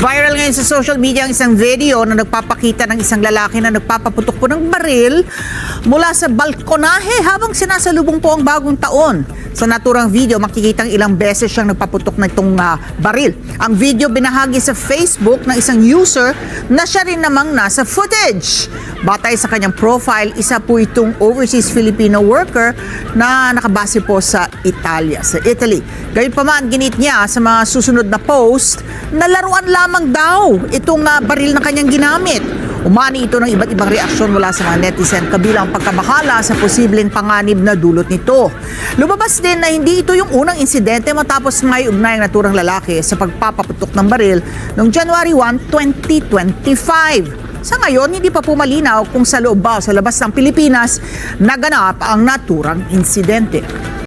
Viral ngayon sa social media ang isang video na nagpapakita ng isang lalaki na nagpapaputok po ng baril mula sa balkonahe habang sinasalubong po ang bagong taon. Sa naturang video, makikitang ilang beses siyang nagpaputok na itong baril. Ang video binahagi sa Facebook ng isang user na siya rin namang nasa footage. Batay sa kanyang profile, isa po itong overseas Filipino worker na nakabase po sa Italy. Gayunpaman, ginit niya sa mga susunod na post na laruan lamang daw itong baril na kanyang ginamit. Umani ito ng iba't ibang reaksyon mula sa mga netizen kabilang pagkabahala sa posibleng panganib na dulot nito. Lumabas din na hindi ito yung unang insidente matapos may ugnay ang naturang lalaki sa pagpapaputok ng baril noong January 1, 2025. Sa ngayon, hindi pa po malinaw kung sa loob ba o sa labas ng Pilipinas naganap ang naturang insidente.